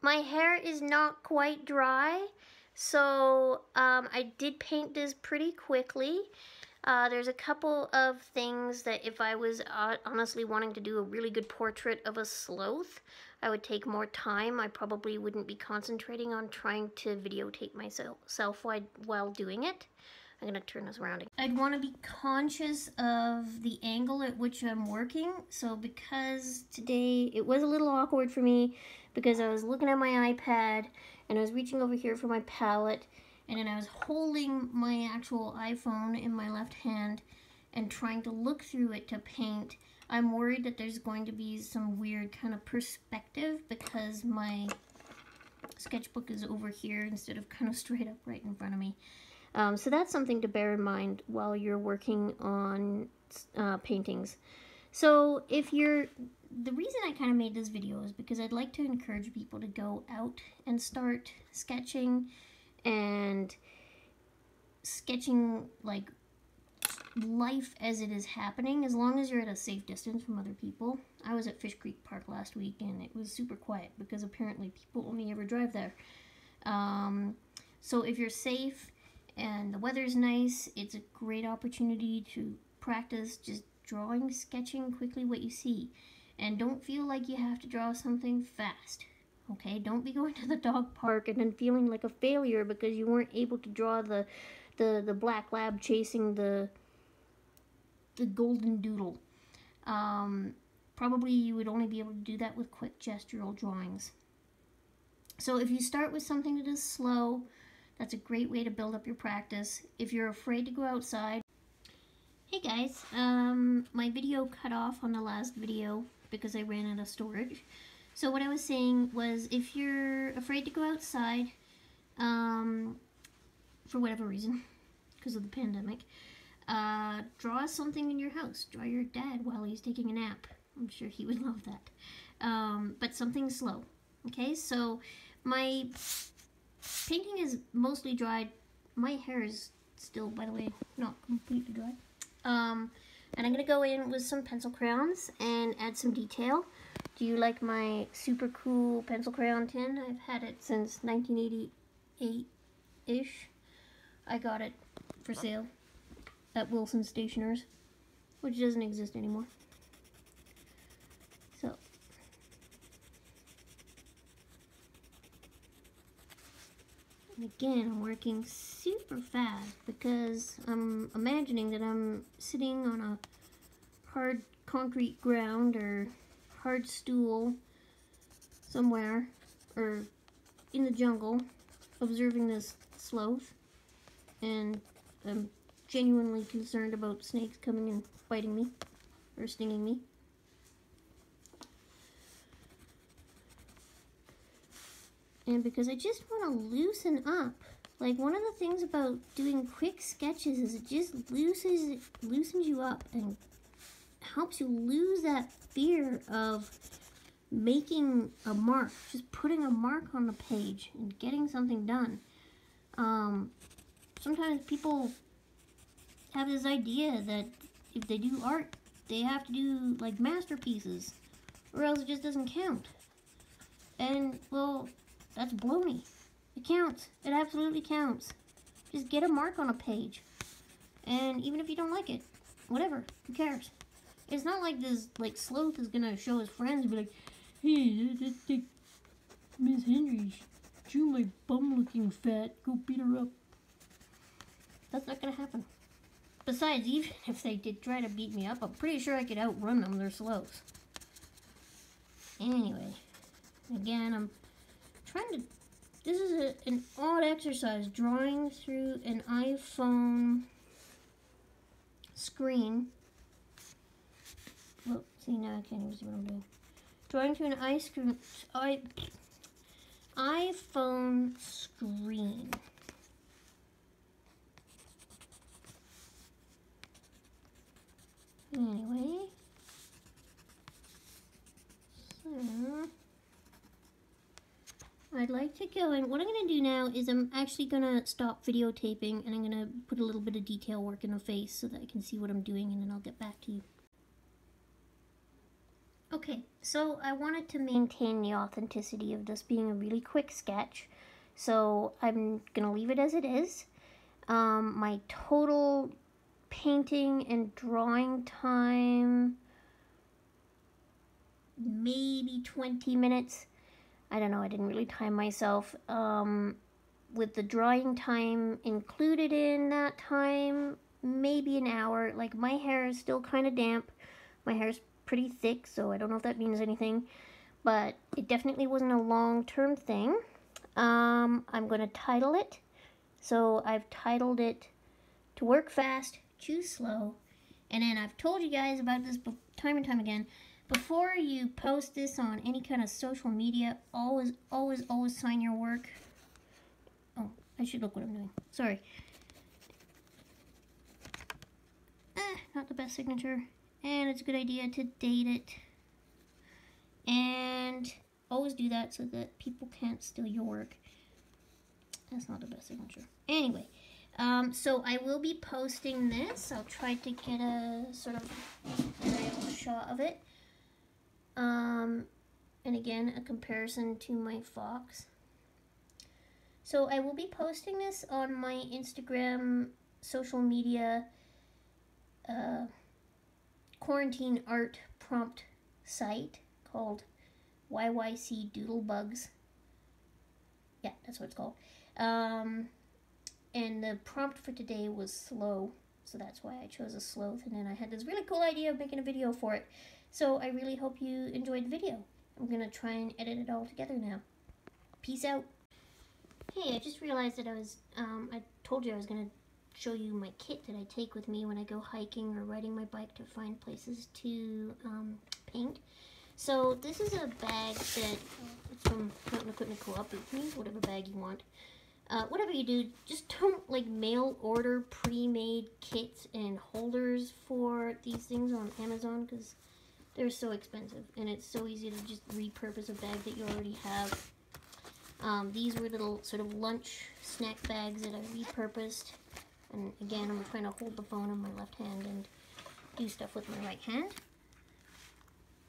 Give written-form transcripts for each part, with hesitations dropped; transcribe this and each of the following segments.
My hair is not quite dry, so I did paint this pretty quickly. There's a couple of things that if I was honestly wanting to do a really good portrait of a sloth, I would take more time. I probably wouldn't be concentrating on trying to videotape myself while doing it. I'm going to turn this around again. I'd want to be conscious of the angle at which I'm working. So because today it was a little awkward for me because I was looking at my iPad and I was reaching over here for my palette and then I was holding my actual iPhone in my left hand and trying to look through it to paint. I'm worried that there's going to be some weird kind of perspective because my sketchbook is over here instead of kind of straight up right in front of me. So that's something to bear in mind while you're working on paintings. So the reason I kind of made this video is because I'd like to encourage people to go out and start sketching and sketching like life as it is happening, as long as you're at a safe distance from other people. I was at Fish Creek Park last week and it was super quiet because apparently people only ever drive there. So if you're safe and the weather's nice, it's a great opportunity to practice just drawing, sketching quickly what you see. And don't feel like you have to draw something fast. Okay, don't be going to the dog park and then feeling like a failure because you weren't able to draw the black lab chasing the golden doodle. Probably you would only be able to do that with quick gestural drawings. So if you start with something that is slow, that's a great way to build up your practice. If you're afraid to go outside, hey guys, my video cut off on the last video because I ran out of storage. So what I was saying was, if you're afraid to go outside, for whatever reason, because of the pandemic, draw something in your house. Draw your dad while he's taking a nap. I'm sure he would love that. But something slow. Okay, so my painting is mostly dried. My hair is still, by the way, not completely dry. And I'm going to go in with some pencil crayons and add some detail. Do you like my super cool pencil crayon tin? I've had it since 1988-ish. I got it for sale at Wilson Stationers, which doesn't exist anymore. So, and again, I'm working super fast because I'm imagining that I'm sitting on a hard concrete ground or hard stool somewhere, or in the jungle, observing this sloth, and I'm genuinely concerned about snakes coming and biting me, or stinging me. And because I just want to loosen up. Like, one of the things about doing quick sketches is it just loosens you up and helps you lose that fear of making a mark, just putting a mark on the page and getting something done. Sometimes people have this idea that if they do art, they have to do like masterpieces, or else it just doesn't count. And, well, that's baloney. It counts. It absolutely counts. Just get a mark on a page. And even if you don't like it, whatever, who cares? It's not like this, like, sloth is gonna show his friends and be like, hey, that Miss Henry, chew my bum-looking fat, go beat her up. That's not gonna happen. Besides, even if they did try to beat me up, I'm pretty sure I could outrun them. They're sloths. Anyway, again, I'm trying to... This is an odd exercise, drawing through an iPhone screen. Oh, see, now I can't even see what I'm doing. Drawing through an iPhone screen. Anyway, so I'd like to go, and what I'm going to do now is I'm actually going to stop videotaping and I'm going to put a little bit of detail work in the face so that I can see what I'm doing, and then I'll get back to you. Okay. Okay, so I wanted to maintain the authenticity of this being a really quick sketch, so I'm gonna leave it as it is. My total painting and drawing time, maybe 20 minutes. I don't know, I didn't really time myself. With the drawing time included in that time, maybe an hour. Like, my hair is still kind of damp. My hair's pretty thick, so I don't know if that means anything, but it definitely wasn't a long-term thing. I'm going to title it. So I've titled it To Work Fast, Choose Slow. And then I've told you guys about this time and time again. Before you post this on any kind of social media, always sign your work. Oh, I should look what I'm doing. Sorry. Not the best signature. And it's a good idea to date it. And always do that so that people can't steal your work. That's not the best signature. Anyway, so I will be posting this. I'll try to get a sort of aerial shot of it. And again, a comparison to my fox. So I will be posting this on my Instagram social media quarantine art prompt site called YYC Doodlebugs. Yeah, that's what it's called. And the prompt for today was slow, so that's why I chose a sloth, and then I had this really cool idea of making a video for it. So I really hope you enjoyed the video. I'm gonna try and edit it all together now. Peace out. Hey, I just realized that I told you I was gonna show you my kit that I take with me when I go hiking or riding my bike to find places to paint. So this is a bag that it's from Mountain Equipment Co-op. You can use whatever bag you want. Whatever you do, just don't like mail order pre-made kits and holders for these things on Amazon, because they're so expensive and it's so easy to just repurpose a bag that you already have. These were little sort of lunch snack bags that I repurposed. And again, I'm trying to hold the phone in my left hand and do stuff with my right hand.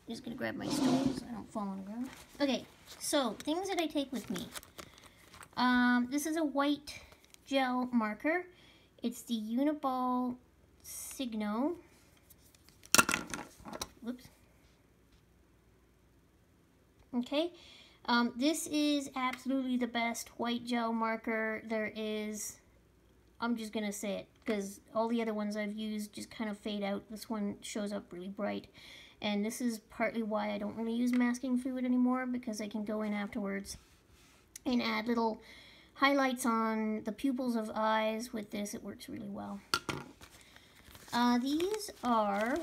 I'm just gonna grab my stool so I don't fall on the ground. Okay, so things that I take with me. This is a white gel marker. It's the Uniball Signo. Whoops. Okay. This is absolutely the best white gel marker there is. I'm just gonna say it, because all the other ones I've used just kind of fade out. This one shows up really bright. And this is partly why I don't really use masking fluid anymore, because I can go in afterwards and add little highlights on the pupils of eyes. With this, it works really well. These are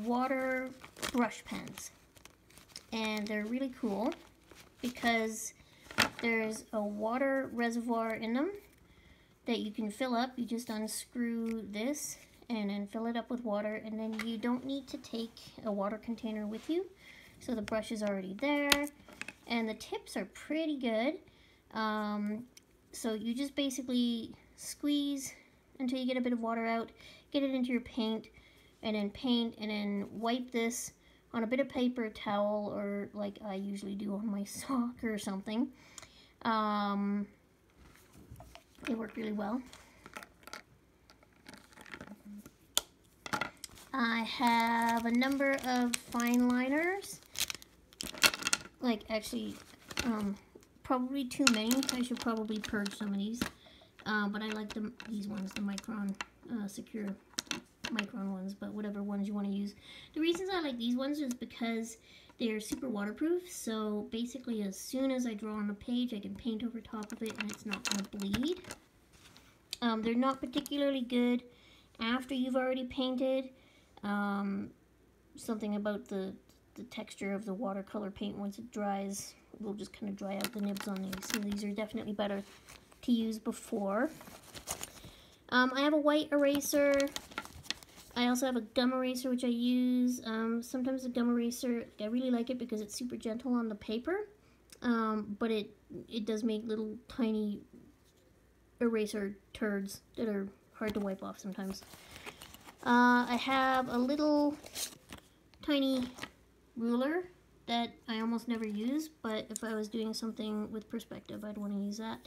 water brush pens, and they're really cool because there's a water reservoir in them that you can fill up. You just unscrew this and then fill it up with water, and then you don't need to take a water container with you. So the brush is already there, and the tips are pretty good. So you just basically squeeze until you get a bit of water out, get it into your paint, and then wipe this on a bit of paper towel, or like I usually do on my sock or something. They work really well. I have a number of fine liners, like actually probably too many. I should probably purge some of these, but I like these ones, the Micron secure Micron ones, but whatever ones you want to use. The reasons I like these ones is because they're super waterproof, so basically as soon as I draw on the page I can paint over top of it and it's not going to bleed. They're not particularly good after you've already painted. Something about the texture of the watercolor paint, once it dries, will just kind of dry out the nibs on these. So these are definitely better to use before. I have a white eraser. I also have a gum eraser, which I use. Sometimes the gum eraser, I really like it because it's super gentle on the paper, but it does make little tiny eraser turds that are hard to wipe off sometimes. I have a little tiny ruler that I almost never use, but if I was doing something with perspective, I'd want to use that.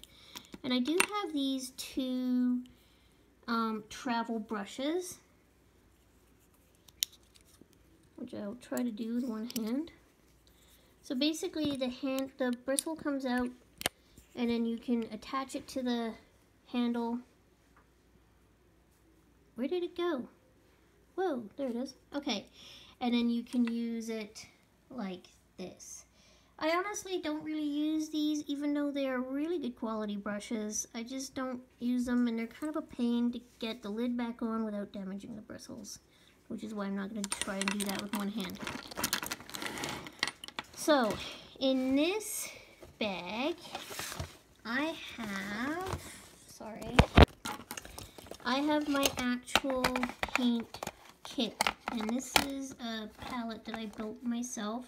And I do have these two travel brushes, which I'll try to do with one hand. So basically the bristle comes out, and then you can attach it to the handle. Where did it go? Whoa, there it is. Okay, and then you can use it like this. I honestly don't really use these, even though they are really good quality brushes. I just don't use them, and they're kind of a pain to get the lid back on without damaging the bristles, which is why I'm not going to try and do that with one hand. So, in this bag, I have my actual paint kit, and this is a palette that I built myself.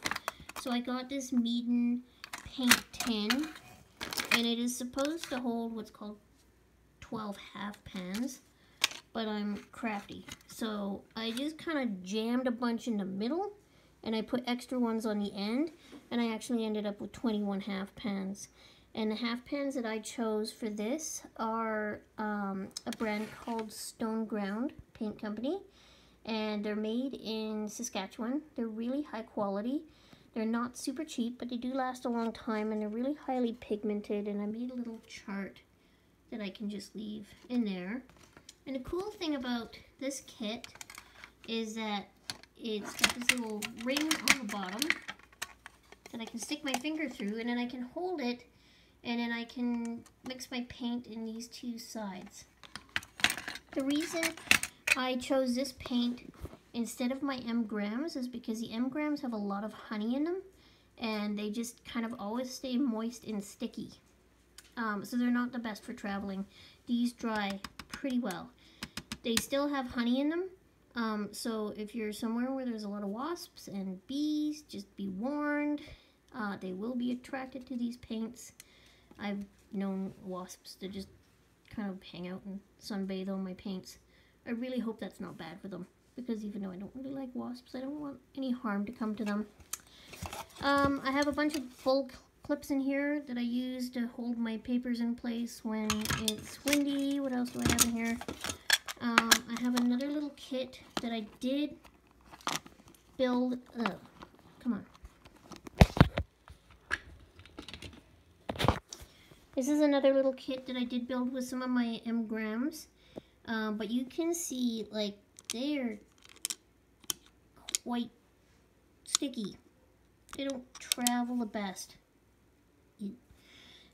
So I got this Meeden paint tin, and it is supposed to hold what's called 12 half pans, but I'm crafty. So I just kind of jammed a bunch in the middle, and I put extra ones on the end, and I actually ended up with 21 half pans. And the half pans that I chose for this are a brand called Stone Ground Paint Company, and they're made in Saskatchewan. They're really high quality. They're not super cheap, but they do last a long time, and they're really highly pigmented, and I made a little chart that I can just leave in there. And the cool thing about this kit is that it's got this little ring on the bottom that I can stick my finger through, and then I can hold it, and then I can mix my paint in these two sides. The reason I chose this paint instead of my M-Grams is because the M-Grams have a lot of honey in them, and they just kind of always stay moist and sticky. So they're not the best for traveling. These dry pretty well. They still have honey in them, so if you're somewhere where there's a lot of wasps and bees, just be warned. They will be attracted to these paints. I've known wasps to just kind of hang out and sunbathe on my paints. I really hope that's not bad for them, because even though I don't really like wasps, I don't want any harm to come to them. I have a bunch of bulk clips in here that I use to hold my papers in place when it's windy. What else do I have in here? I have another little kit that I did build. Come on. This is another little kit that I did build with some of my M-Grams. But you can see, like, they're quite sticky. They don't travel the best.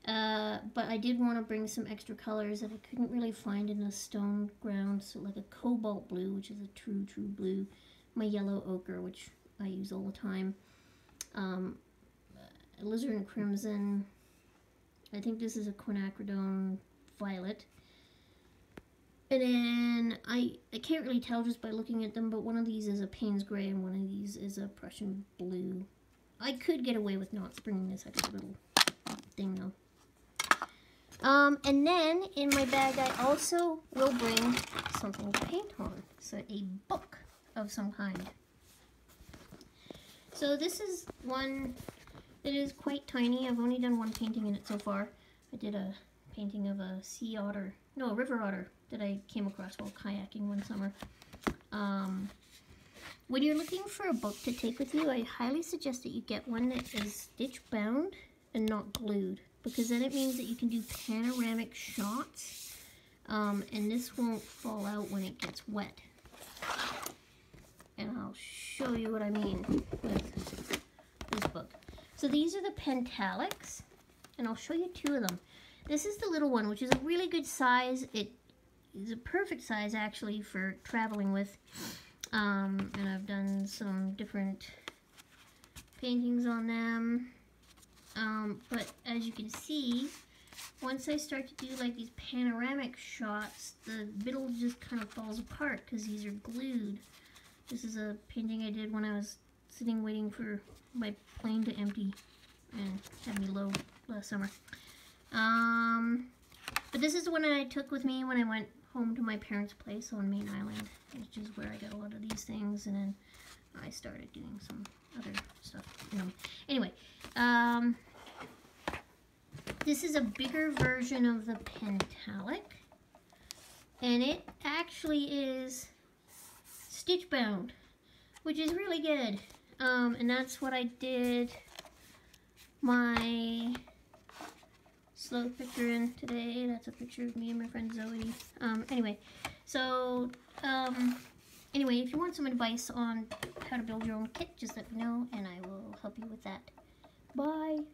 But I did want to bring some extra colors that I couldn't really find in the Stone Ground. So like a cobalt blue, which is a true blue. My yellow ochre, which I use all the time. Alizarin crimson. I think this is a quinacridone violet. And then I can't really tell just by looking at them, but one of these is a Payne's Gray and one of these is a Prussian Blue. I could get away with not bringing this extra little thing though. And then in my bag I also will bring something to paint on. So a book of some kind. So this is one that is quite tiny. I've only done one painting in it so far. I did a painting of a a river otter that I came across while kayaking one summer. When you're looking for a book to take with you, I highly suggest that you get one that is stitch bound and not glued, because then it means that you can do panoramic shots, and this won't fall out when it gets wet. And I'll show you what I mean with this book. So these are the Pentalics, and I'll show you two of them. This is the little one, which is a really good size. It is a perfect size, actually, for traveling with. And I've done some different paintings on them. But as you can see, once I start to do like these panoramic shots, the middle just kind of falls apart because these are glued. This is a painting I did when I was sitting waiting for my plane to empty and had me low last summer. But this is the one that I took with me when I went home to my parents' place on Main Island, which is where I got a lot of these things, and then I started doing some other stuff in them. Anyway, this is a bigger version of the Pentalic, and it actually is stitch bound, which is really good. And that's what I did my slow picture in today. That's a picture of me and my friend Zoe. Anyway, so anyway, if you want some advice on how to build your own kit, just let me know and I will help you with that. Bye.